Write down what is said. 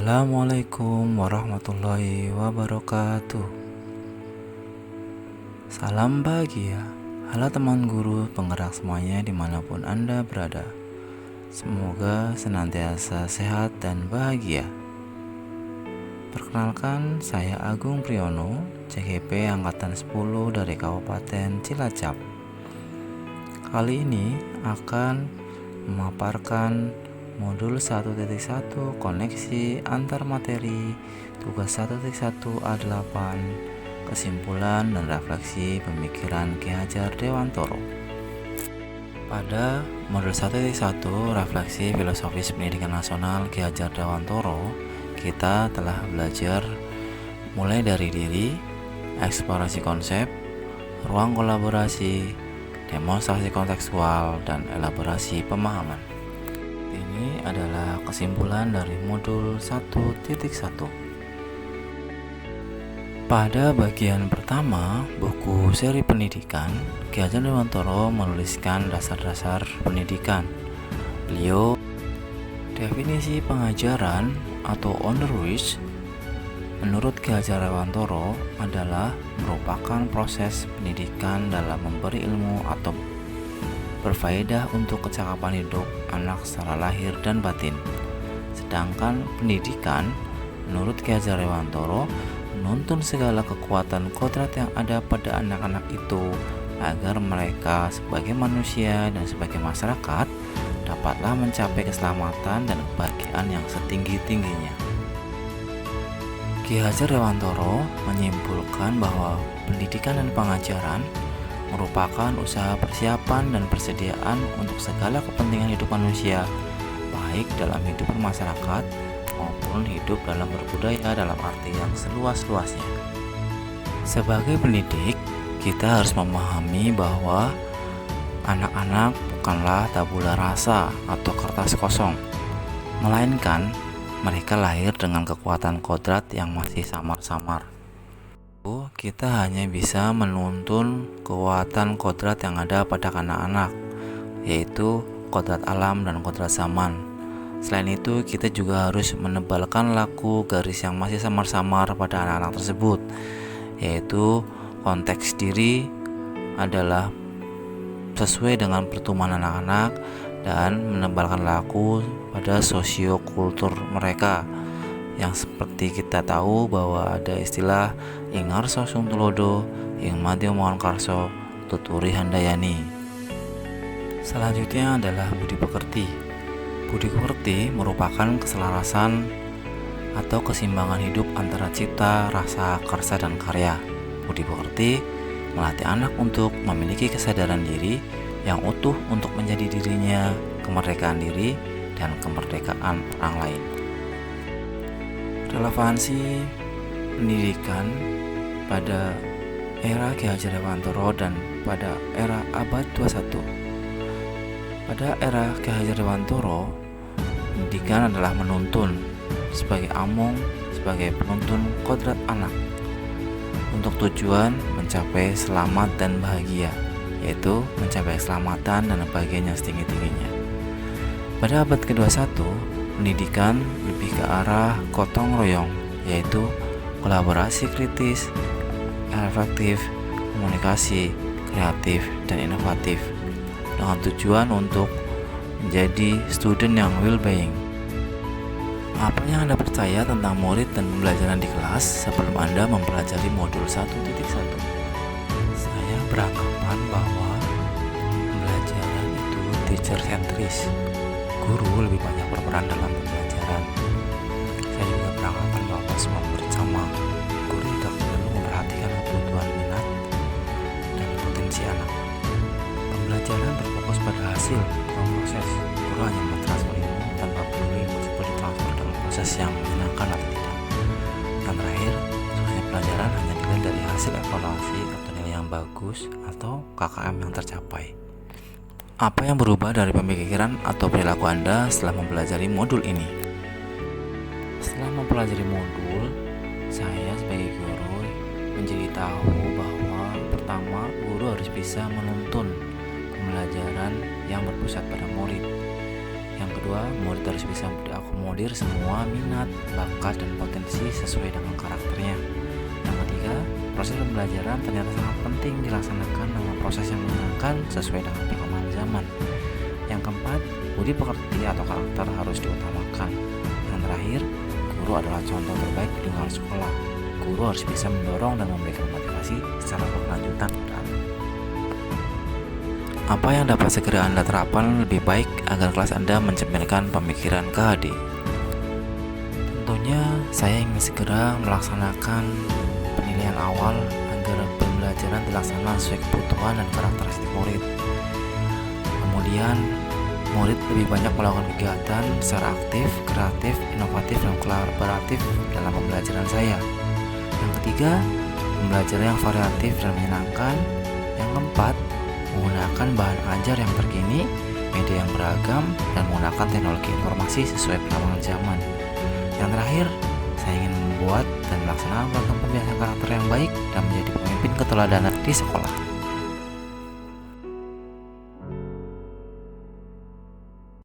Assalamualaikum warahmatullahi wabarakatuh. Salam bahagia. Halo teman guru penggerak semuanya dimanapun Anda berada. Semoga senantiasa sehat dan bahagia. Perkenalkan, saya Agung Priyono, CGP Angkatan 10 dari Kabupaten Cilacap. Kali ini akan memaparkan Modul 1.1 Koneksi Antar Materi Tugas 1.1 A8 Kesimpulan dan Refleksi Pemikiran Ki Hajar Dewantoro. Pada Modul 1.1 Refleksi Filosofis Pendidikan Nasional Ki Hajar Dewantoro, kita telah belajar mulai dari diri, eksplorasi konsep, ruang kolaborasi, demonstrasi kontekstual, dan elaborasi pemahaman. Ini adalah kesimpulan dari modul 1.1. Pada bagian pertama buku seri pendidikan, Ki Hajar Dewantoro menuliskan dasar-dasar pendidikan. Beliau definisi pengajaran atau onderwijs menurut Ki Hajar Dewantoro adalah merupakan proses pendidikan dalam memberi ilmu atau berfaedah untuk kecakapan hidup anak secara lahir dan batin. Sedangkan pendidikan menurut Ki Hajar Dewantoro menuntun segala kekuatan kodrat yang ada pada anak-anak itu agar mereka sebagai manusia dan sebagai masyarakat dapatlah mencapai keselamatan dan kebahagiaan yang setinggi-tingginya. Ki Hajar Dewantoro menyimpulkan bahwa pendidikan dan pengajaran merupakan usaha persiapan dan persediaan untuk segala kepentingan hidup manusia, baik dalam hidup bermasyarakat maupun hidup dalam berbudaya dalam arti yang seluas-luasnya. Sebagai pendidik, kita harus memahami bahwa anak-anak bukanlah tabula rasa atau kertas kosong, melainkan mereka lahir dengan kekuatan kodrat yang masih samar-samar. Kita hanya bisa menuntun kekuatan kodrat yang ada pada anak-anak, yaitu kodrat alam dan kodrat zaman. Selain itu, kita juga harus menebalkan laku garis yang masih samar-samar pada anak-anak tersebut, yaitu konteks diri adalah sesuai dengan pertumbuhan anak-anak dan menebalkan laku pada sosiokultur mereka, yang seperti kita tahu bahwa ada istilah ing ngarsa sung tulodo, ing madya mohon karso, tuturi handayani. Selanjutnya adalah budi pekerti. Budi pekerti merupakan keselarasan atau keseimbangan hidup antara cipta, rasa, karsa, dan karya. Budi pekerti melatih anak untuk memiliki kesadaran diri yang utuh untuk menjadi dirinya, kemerdekaan diri, dan kemerdekaan orang lain. Relevansi pendidikan pada era Ki Hajar Dewantoro dan pada era abad 21. Pada era Ki Hajar Dewantoro, pendidikan adalah menuntun sebagai among, sebagai penuntun kodrat anak untuk tujuan mencapai selamat dan bahagia, yaitu mencapai keselamatan dan kebahagiaan yang setinggi-tingginya. Pada abad ke-21, pendidikan lebih ke arah gotong royong, yaitu kolaborasi kritis, efektif, komunikasi, kreatif, dan inovatif, dengan tujuan untuk menjadi student yang well-being. Apa yang Anda percaya tentang murid dan pembelajaran di kelas sebelum Anda mempelajari modul 1.1? Saya beranggapan bahwa pembelajaran itu teacher centris. Guru lebih banyak berperan dalam pembelajaran. Saya juga beranggapan bahwa semua murid sama. Guru tidak perlu memperhatikan kebutuhan minat dan potensi anak. Pembelajaran berfokus pada hasil, bukan proses. Guru hanya mentransfer ilmu tanpa peduli tersebut ditransfer dalam proses yang menyenangkan atau tidak. Dan terakhir, sebenarnya pelajaran hanya dilihat dari hasil evaluasi atau nilai yang bagus atau KKM yang tercapai. Apa yang berubah dari pemikiran atau perilaku Anda setelah mempelajari modul ini? Setelah mempelajari modul, saya sebagai guru menjadi tahu bahwa pertama, guru harus bisa menuntun pembelajaran yang berpusat pada murid. Yang kedua, murid harus bisa mengakomodir semua minat, bakat, dan potensi sesuai dengan karakternya. Yang ketiga, proses pembelajaran ternyata sangat penting dilaksanakan dengan proses yang menyenangkan sesuai dengan perkembangan zaman. Yang keempat, budi pekerti atau karakter harus diutamakan. Yang terakhir, guru adalah contoh terbaik di lingkungan sekolah. Guru harus bisa mendorong dan memberikan motivasi secara berkelanjutan. Apa yang dapat segera Anda terapkan lebih baik agar kelas Anda mencerminkan pemikiran KHD? Tentunya saya ingin segera melaksanakan penilaian awal agar pembelajaran dilaksanakan sesuai kebutuhan dan karakteristik murid. Kemudian, murid lebih banyak melakukan kegiatan secara aktif, kreatif, inovatif, dan kolaboratif dalam pembelajaran saya. Yang ketiga, pembelajaran yang variatif dan menyenangkan. Yang keempat, menggunakan bahan ajar yang terkini, media yang beragam, dan menggunakan teknologi informasi sesuai perkembangan zaman. Yang terakhir, saya ingin membuat dan melaksanakan program pembiasan karakter yang baik dan menjadi pemimpin keteladanan di sekolah.